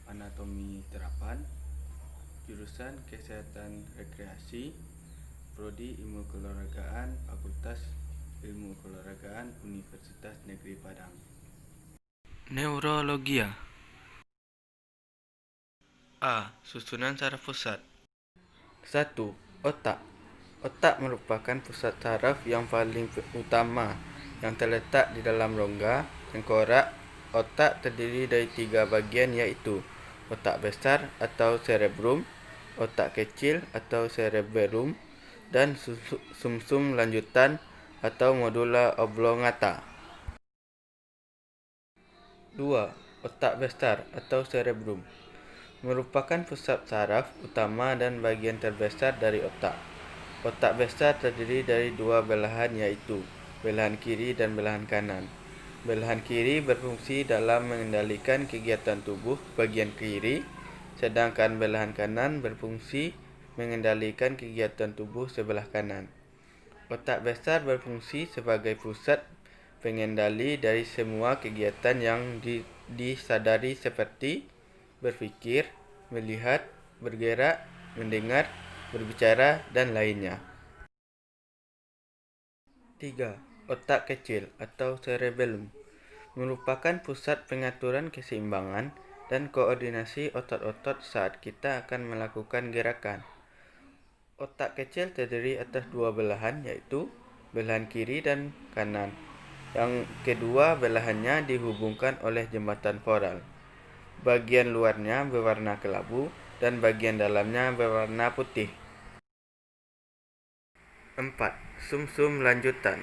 Anatomi Terapan, jurusan Kesehatan Rekreasi, Prodi Ilmu Keolahragaan, Fakultas Ilmu Keolahragaan, Universitas Negeri Padang. Neurologia. A. Susunan saraf pusat. 1. Otak. Otak merupakan pusat saraf yang paling utama yang terletak di dalam rongga tengkorak. Otak terdiri dari 3 bagian, yaitu otak besar atau cerebrum, otak kecil atau cerebellum, dan sumsum lanjutan atau medulla oblongata. 2. Otak besar atau cerebrum merupakan pusat saraf utama dan bagian terbesar dari otak. Otak besar terdiri dari 2 belahan, yaitu belahan kiri dan belahan kanan. Belahan kiri berfungsi dalam mengendalikan kegiatan tubuh bagian kiri, sedangkan belahan kanan berfungsi mengendalikan kegiatan tubuh sebelah kanan. Otak besar berfungsi sebagai pusat pengendali dari semua kegiatan yang disadari seperti berpikir, melihat, bergerak, mendengar, berbicara, dan lainnya. 3. Otak kecil atau cerebellum merupakan pusat pengaturan keseimbangan dan koordinasi otot-otot saat kita akan melakukan gerakan. Otak kecil terdiri atas 2 belahan, yaitu belahan kiri dan kanan. Yang kedua belahannya dihubungkan oleh jembatan foral. Bagian luarnya berwarna kelabu dan bagian dalamnya berwarna putih. 4. Sumsum lanjutan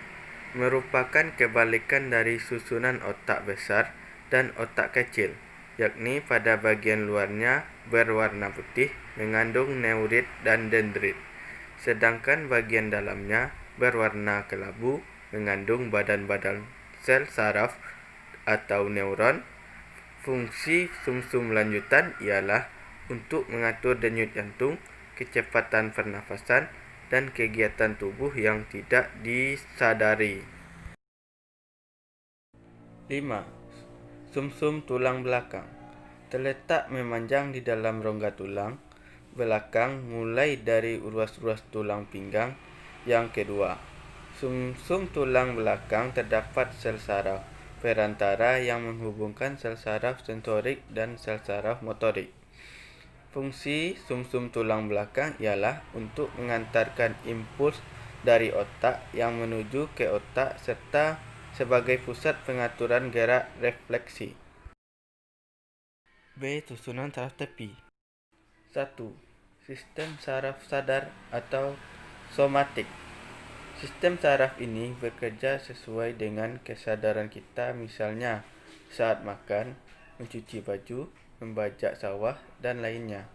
merupakan kebalikan dari susunan otak besar dan otak kecil, yakni pada bagian luarnya berwarna putih mengandung neurit dan dendrit, sedangkan bagian dalamnya berwarna kelabu mengandung badan-badan sel saraf atau neuron. Fungsi sumsum lanjutan ialah untuk mengatur denyut jantung, kecepatan pernafasan, dan kegiatan tubuh yang tidak disadari. 5. Sumsum tulang belakang terletak memanjang di dalam rongga tulang belakang mulai dari ruas-ruas tulang pinggang. Yang kedua, sumsum tulang belakang terdapat sel saraf perantara yang menghubungkan sel saraf sensorik dan sel saraf motorik. Fungsi sumsum tulang belakang ialah untuk mengantarkan impuls dari otak yang menuju ke otak serta sebagai pusat pengaturan gerak refleksi. B. Susunan saraf tepi. 1. Sistem saraf sadar atau somatik. Sistem saraf ini bekerja sesuai dengan kesadaran kita, misalnya saat makan, mencuci baju, membajak sawah, dan lainnya.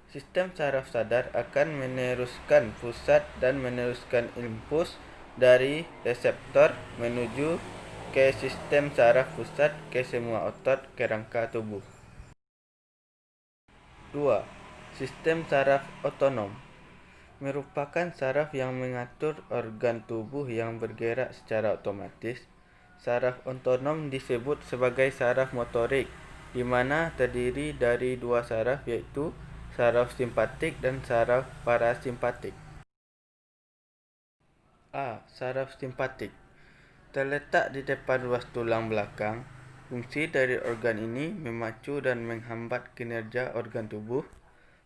Sistem saraf sadar akan meneruskan pusat dan meneruskan impuls dari reseptor menuju ke sistem saraf pusat ke semua otot kerangka tubuh. 2. Sistem saraf otonom merupakan saraf yang mengatur organ tubuh yang bergerak secara otomatis. Saraf otonom disebut sebagai saraf motorik, di mana terdiri dari 2 saraf, yaitu saraf simpatik dan saraf parasimpatik. A. Saraf simpatik terletak di depan ruas tulang belakang. Fungsi dari organ ini memacu dan menghambat kinerja organ tubuh.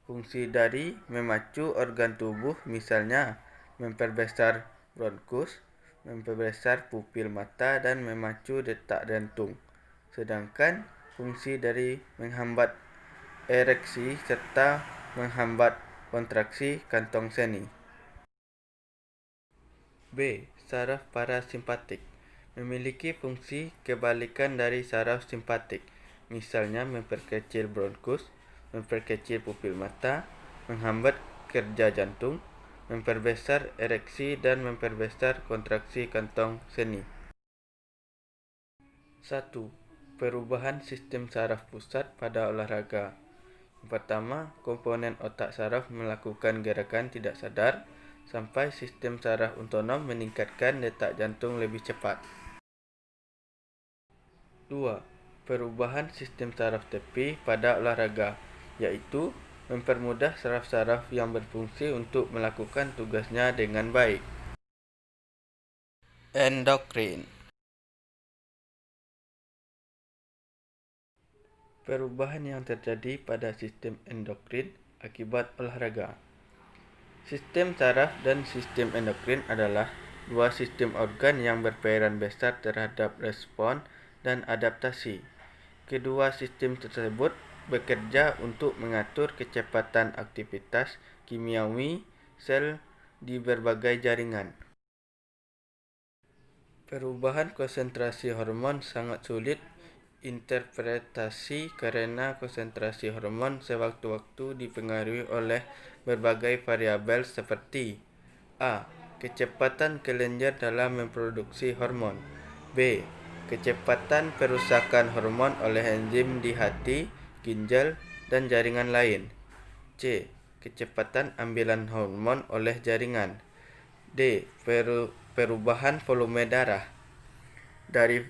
Fungsi dari memacu organ tubuh misalnya memperbesar bronkus, memperbesar pupil mata, dan memacu detak jantung. Sedangkan fungsi dari menghambat ereksi serta menghambat kontraksi kantong seni. B. Saraf parasimpatik memiliki fungsi kebalikan dari saraf simpatik, misalnya memperkecil bronkus, memperkecil pupil mata, menghambat kerja jantung, memperbesar ereksi, dan memperbesar kontraksi kantong seni. 1. Perubahan sistem saraf pusat pada olahraga. Pertama, komponen otak saraf melakukan gerakan tidak sadar sampai sistem saraf otonom meningkatkan detak jantung lebih cepat. 2. perubahan sistem saraf tepi pada olahraga, yaitu mempermudah saraf-saraf yang berfungsi untuk melakukan tugasnya dengan baik. Endokrin. Perubahan yang terjadi pada sistem endokrin akibat olahraga. Sistem saraf dan sistem endokrin adalah dua sistem organ yang berperan besar terhadap respon dan adaptasi. Kedua sistem tersebut bekerja untuk mengatur kecepatan aktivitas kimiawi sel di berbagai jaringan. Perubahan konsentrasi hormon sangat sulit interpretasi karena konsentrasi hormon sewaktu-waktu dipengaruhi oleh berbagai variabel seperti A. Kecepatan kelenjar dalam memproduksi hormon. B. Kecepatan perusakan hormon oleh enzim di hati, ginjal, dan jaringan lain. C. Kecepatan ambilan hormon oleh jaringan. D. Perubahan volume darah. Dari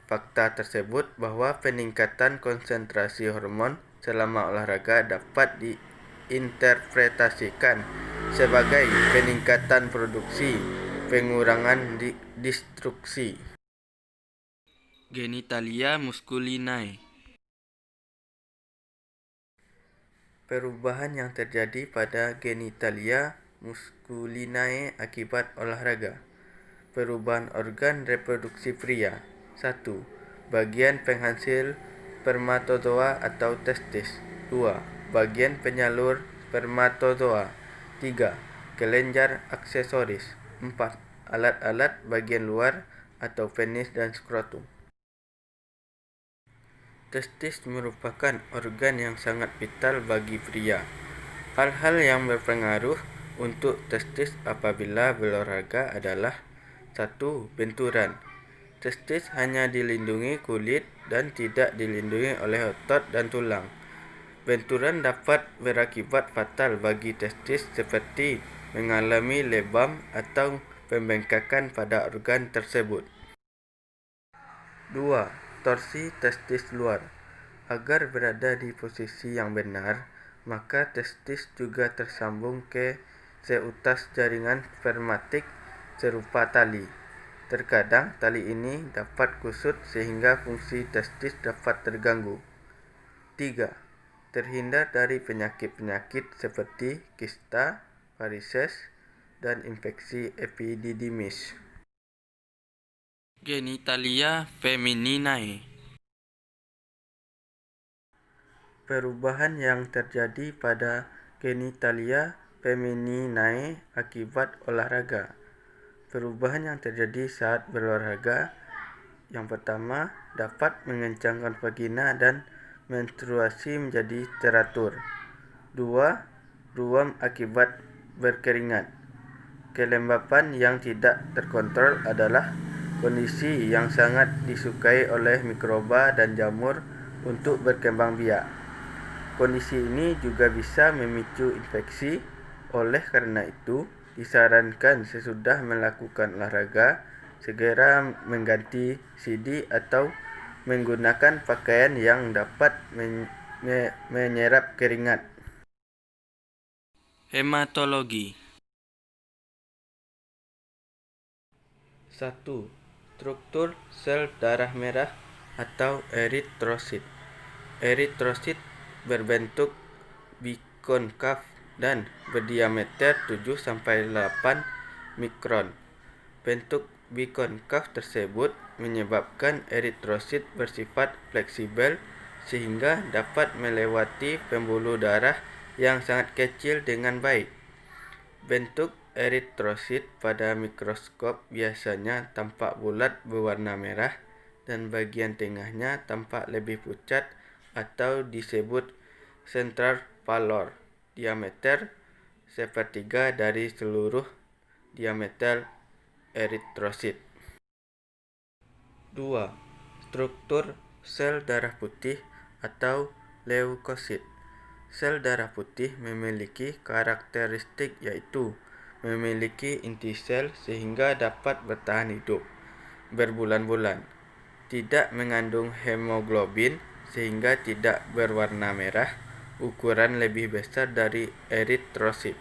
fakta tersebut bahwa peningkatan konsentrasi hormon selama olahraga dapat diinterpretasikan sebagai peningkatan produksi, pengurangan destruksi. Genitalia musculinae. Perubahan yang terjadi pada genitalia musculinae akibat olahraga. Perubahan organ reproduksi pria. 1. Bagian penghasil spermatozoa atau testis. 2. Bagian penyalur spermatozoa. 3. Kelenjar aksesoris. 4. Alat-alat bagian luar atau penis dan skrotum. Testis merupakan organ yang sangat vital bagi pria. Hal-hal yang berpengaruh untuk testis apabila berolahraga adalah 1. Benturan. Testis hanya dilindungi kulit dan tidak dilindungi oleh otot dan tulang. Benturan dapat berakibat fatal bagi testis seperti mengalami lebam atau pembengkakan pada organ tersebut. 2. Torsi testis luar. Agar berada di posisi yang benar, maka testis juga tersambung ke seutas jaringan spermatik serupa tali. Terkadang tali ini dapat kusut sehingga fungsi testis dapat terganggu. 3. Terhindar dari penyakit-penyakit seperti kista, varises, dan infeksi epididymis. Genitalia femininae. Perubahan yang terjadi pada genitalia femininae akibat olahraga. Perubahan yang terjadi saat berolahraga. Yang pertama, dapat mengencangkan vagina dan menstruasi menjadi teratur. 2. Ruam akibat berkeringat. Kelembapan yang tidak terkontrol adalah kondisi yang sangat disukai oleh mikroba dan jamur untuk berkembang biak. Kondisi ini juga bisa memicu infeksi. Oleh karena itu, disarankan sesudah melakukan olahraga segera mengganti CD atau menggunakan pakaian yang dapat menyerap keringat. Hematologi. 1. Struktur sel darah merah atau eritrosit. Eritrosit berbentuk bikonkav dan berdiameter 7-8 mikron. Bentuk bikonkav tersebut menyebabkan eritrosit bersifat fleksibel sehingga dapat melewati pembuluh darah yang sangat kecil dengan baik. Bentuk eritrosit pada mikroskop biasanya tampak bulat berwarna merah dan bagian tengahnya tampak lebih pucat atau disebut central pallor. Diameter sepertiga dari seluruh diameter eritrosit. 2. Struktur sel darah putih atau leukosit. Sel darah putih memiliki karakteristik yaitu memiliki inti sel sehingga dapat bertahan hidup berbulan-bulan. tidak mengandung hemoglobin sehingga tidak berwarna merah, ukuran lebih besar dari eritrosit.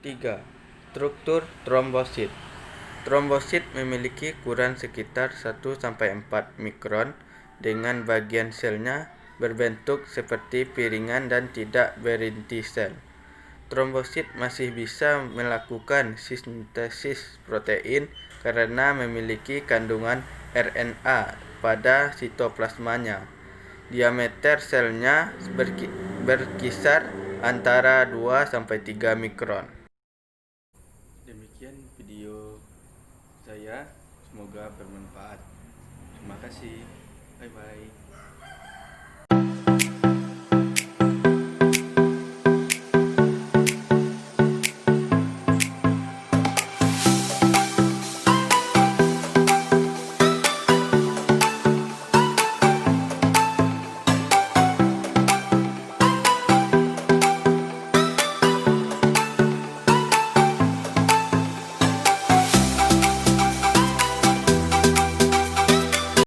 3. Struktur trombosit. Trombosit memiliki ukuran sekitar 1-4 mikron dengan bagian selnya berbentuk seperti piringan dan tidak berinti sel. Trombosit masih bisa melakukan sintesis protein karena memiliki kandungan RNA pada sitoplasmanya. Diameter selnya berkisar antara 2-3 mikron. Demikian video saya, semoga bermanfaat. Terima kasih. Bye bye.